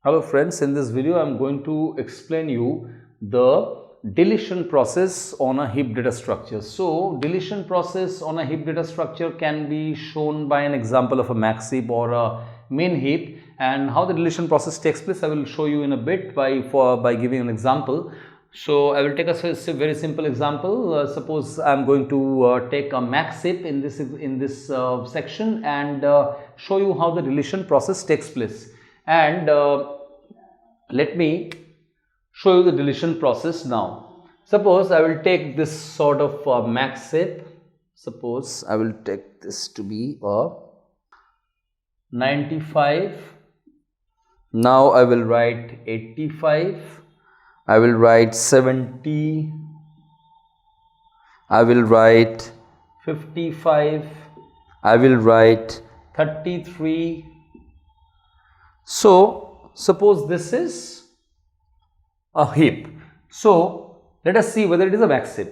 Hello friends, in this video I am going to explain you the deletion process on a heap data structure. So deletion process on a heap data structure can be shown by an example of a max heap or a min heap, and how the deletion process takes place I will show you in a bit by giving an example. So I will take a very simple example. Suppose I am going to take a max heap in this section and show you how the deletion process takes place. And let me show you the deletion process now. Suppose I will take this sort of max heap. Suppose I will take this to be a 95. Now I will write 85. I will write 70. I will write 55. I will write 33. So suppose this is a heap. So let us see whether it is a max heap.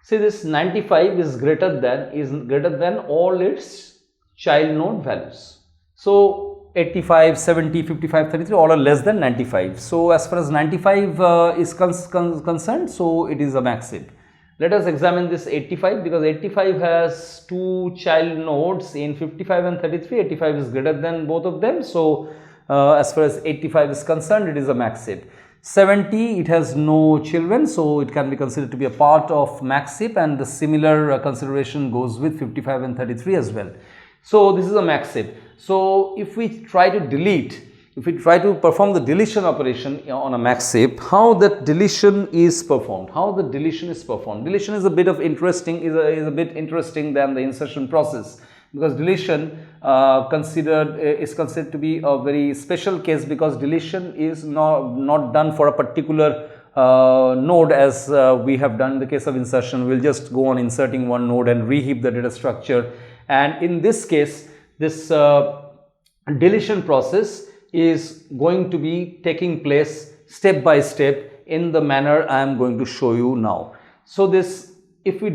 See, this 95 is greater than all its child node values. So 85, 70, 55, 33 all are less than 95. So as far as 95 is concerned, so it is a max heap. Let us examine this 85, because 85 has two child nodes in 55 and 33. 85 is greater than both of them. So as far as 85 is concerned, it is a max heap. 70, it has no children, so it can be considered to be a part of max heap, and the similar consideration goes with 55 and 33 as well. So this is a max heap. So if we try to perform the deletion operation on a max heap, how that deletion is performed, Deletion is a bit interesting than the insertion process, because deletion is considered to be a very special case, because deletion is not done for a particular node as we have done in the case of insertion. We'll just go on inserting one node and reheap the data structure, and in this case this deletion process is going to be taking place step by step in the manner I am going to show you now. So this, if we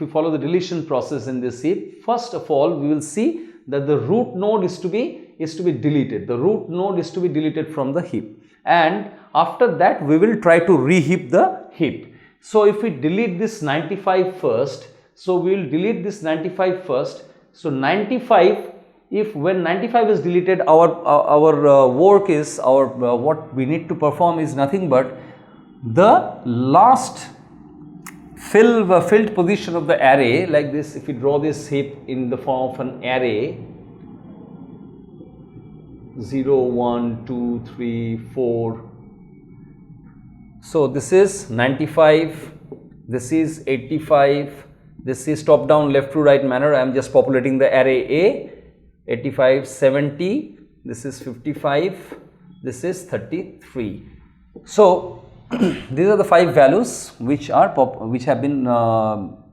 follow the deletion process in this heap, first of all we will see that the root node is to be deleted. The root node is to be deleted from the heap, and after that we will try to reheap the heap. So if we delete this 95 first, so we will delete this 95 first. So 95, when 95 is deleted, our work is, what we need to perform is nothing but the last filled position of the array, like this. If we draw this heap in the form of an array, 0, 1, 2, 3, 4. So this is 95, this is 85, this is top down left to right manner. I am just populating the array A. 85, 70, this is 55, this is 33. So these are the 5 values which have been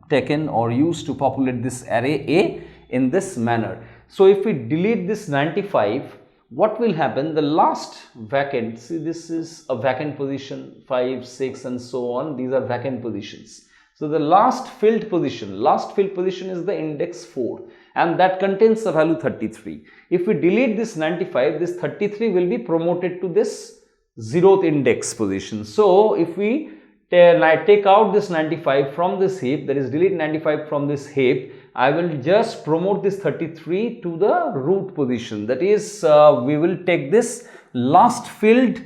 taken or used to populate this array A in this manner. So if we delete this 95, what will happen? The last vacant, see, this is a vacant position, 5, 6 and so on, these are vacant positions. So the last filled position is the index 4, and that contains the value 33. If we delete this 95, this 33 will be promoted to this 0th index position. So if we take out this 95 from this heap, that is delete 95 from this heap, I will just promote this 33 to the root position. That is, we will take this last filled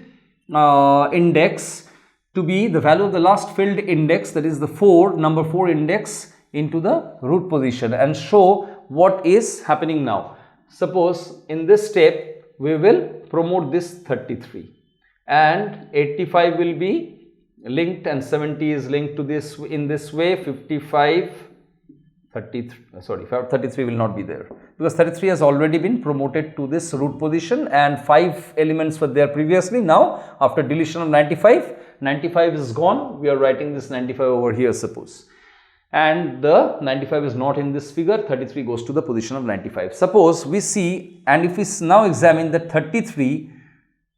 index to be the value of the last filled index, that is the number 4 index, into the root position, and show what is happening now. Suppose in this step we will promote this 33, and 85 will be linked and 70 is linked to this in this way. 33 will not be there, because 33 has already been promoted to this root position, and 5 elements were there previously. Now after deletion of 95 is gone. We are writing this 95 over here, suppose, and the 95 is not in this figure. 33 goes to the position of 95. Suppose we see, and if we now examine that 33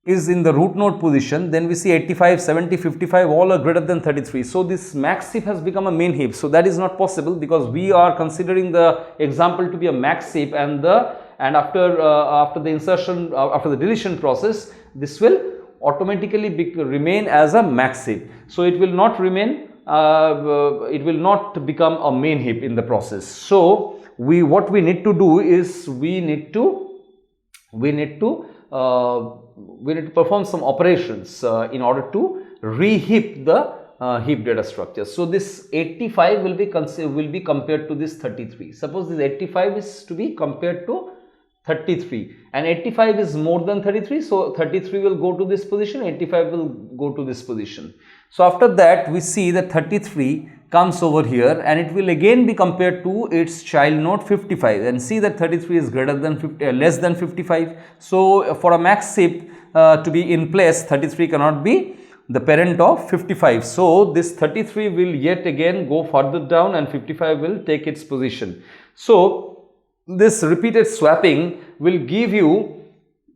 is in the root node position, then we see 85, 70, 55 all are greater than 33. So this max heap has become a min heap. So that is not possible, because we are considering the example to be a max heap, and the and after the insertion, after the deletion process, this will automatically remain as a max heap. So it will not remain, it will not become a main heap in the process. So what we need to do is we need to perform some operations in order to reheap the heap data structure. So this 85 will be compared to this 33. Suppose this 85 is to be compared to 33, and 85 is more than 33, so 33 will go to this position, 85 will go to this position. So after that we see that 33 comes over here, and it will again be compared to its child node 55, and see that 33 is greater than 50, less than 55. So for a max heap to be in place, 33 cannot be the parent of 55. So this 33 will yet again go further down, and 55 will take its position. So this repeated swapping will give you,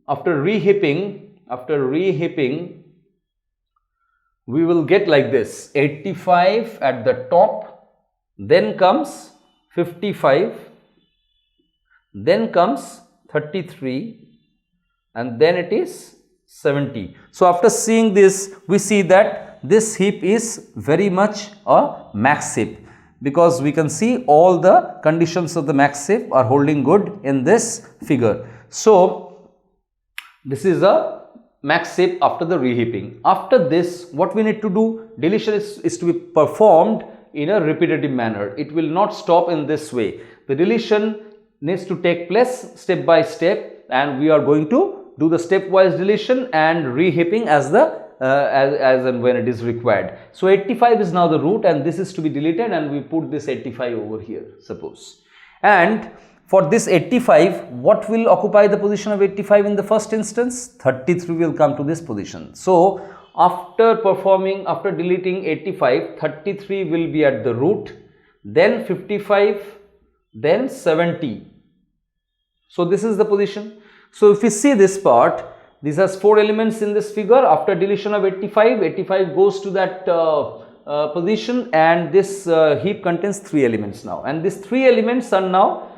after reheaping, we will get like this: 85 at the top, then comes 55, then comes 33, and then it is 70. So after seeing this, we see that this heap is very much a max heap, because we can see all the conditions of the max heap are holding good in this figure. So this is a max heap after the reheaping. After this, what we need to do, deletion is to be performed in a repetitive manner. It will not stop in this way. The deletion needs to take place step by step, and we are going to do the stepwise deletion and reheaping as and when it is required. So 85 is now the root, and this is to be deleted, and we put this 85 over here, suppose. And for this 85, what will occupy the position of 85 in the first instance? 33 will come to this position. So after deleting 85, 33 will be at the root, then 55, then 70. So this is the position. So if we see this part, this has 4 elements in this figure. After deletion of 85, 85 goes to that position, and this heap contains 3 elements now, and these 3 elements are now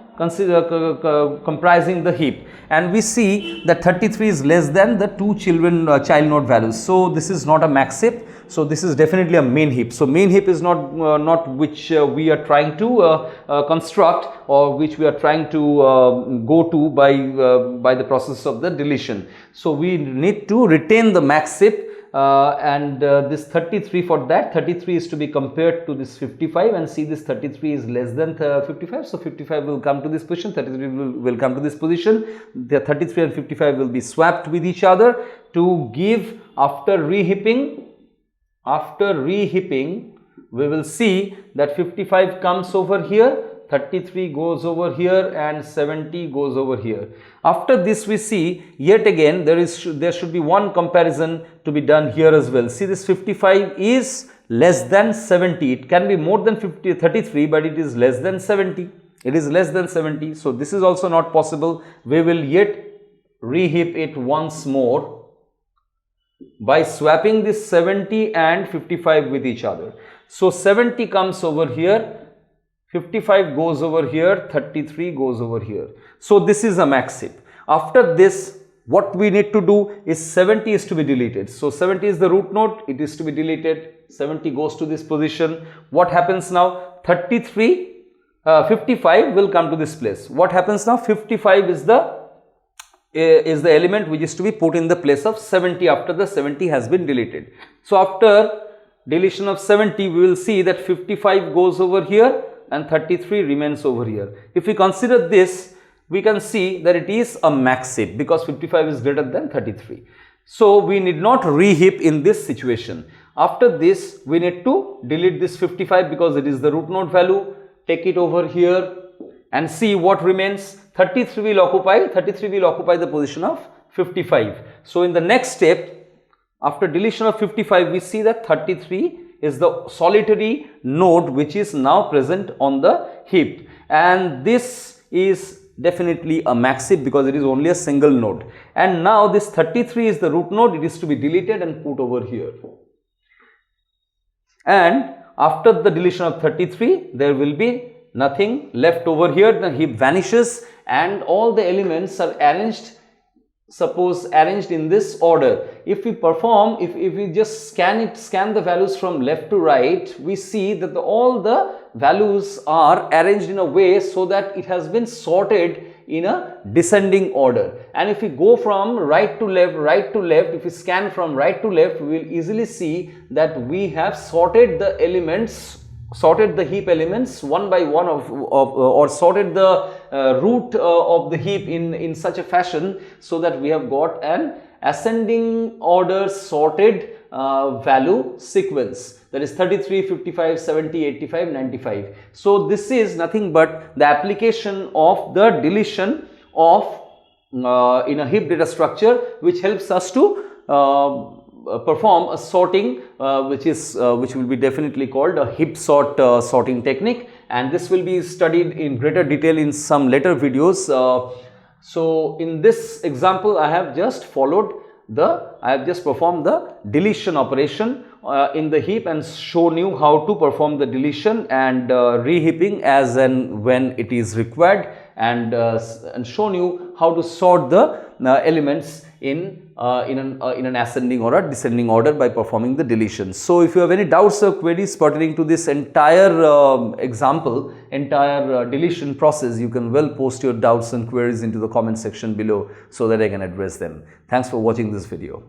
comprising the heap, and we see that 33 is less than the 2 child node values. So this is not a max heap. So this is definitely a main heap. So main heap is not which we are trying to construct, or which we are trying to go to by the process of the deletion. So we need to retain the max heap, and this 33, for that 33 is to be compared to this 55, and see this 33 is less than 55. So 55 will come to this position, 33 will come to this position. The 33 and 55 will be swapped with each other to give, after reheaping, we will see that 55 comes over here, 33 goes over here, and 70 goes over here. After this, we see yet again there should be one comparison to be done here as well. See, this 55 is less than 70. It can be more than 33, but it is less than 70. It is less than 70. So this is also not possible. We will yet reheap it once more by swapping this 70 and 55 with each other. So 70 comes over here, 55 goes over here, 33 goes over here. So this is a max heap. After this, what we need to do is 70 is to be deleted. So 70 is the root node, it is to be deleted. 70 goes to this position. What happens now? 55 will come to this place. What happens now? 55 is the element which is to be put in the place of 70 after the 70 has been deleted. So after deletion of 70, we will see that 55 goes over here and 33 remains over here. If we consider this, we can see that it is a max heap because 55 is greater than 33. So we need not reheap in this situation. After this, we need to delete this 55 because it is the root node value. Take it over here and see what remains. 33 will occupy the position of 55. So in the next step, after deletion of 55, we see that 33 is the solitary node which is now present on the heap, and this is definitely a max heap because it is only a single node. And now this 33 is the root node, it is to be deleted and put over here. And after the deletion of 33, there will be nothing left over here, the heap vanishes and all the elements are arranged, suppose arranged in this order. If we perform, if we just scan the values from left to right, we see that all the values are arranged in a way so that it has been sorted in a descending order. And if we go from right to left, if we scan from right to left, we will easily see that we have sorted the elements, sorted the heap elements one by one or sorted the root of the heap in such a fashion so that we have got an ascending order sorted value sequence, that is 33, 55, 70, 85, 95. So this is nothing but the application of the deletion of in a heap data structure, which helps us to perform a sorting which will be definitely called a heap sorting technique, and this will be studied in greater detail in some later videos. So in this example I have just performed the deletion operation in the heap and shown you how to perform the deletion and reheaping as and when it is required, and shown you how to sort the elements in an ascending or a descending order by performing the deletion. So if you have any doubts or queries pertaining to this entire example, entire deletion process, you can well post your doubts and queries into the comment section below so that I can address them. Thanks for watching this video.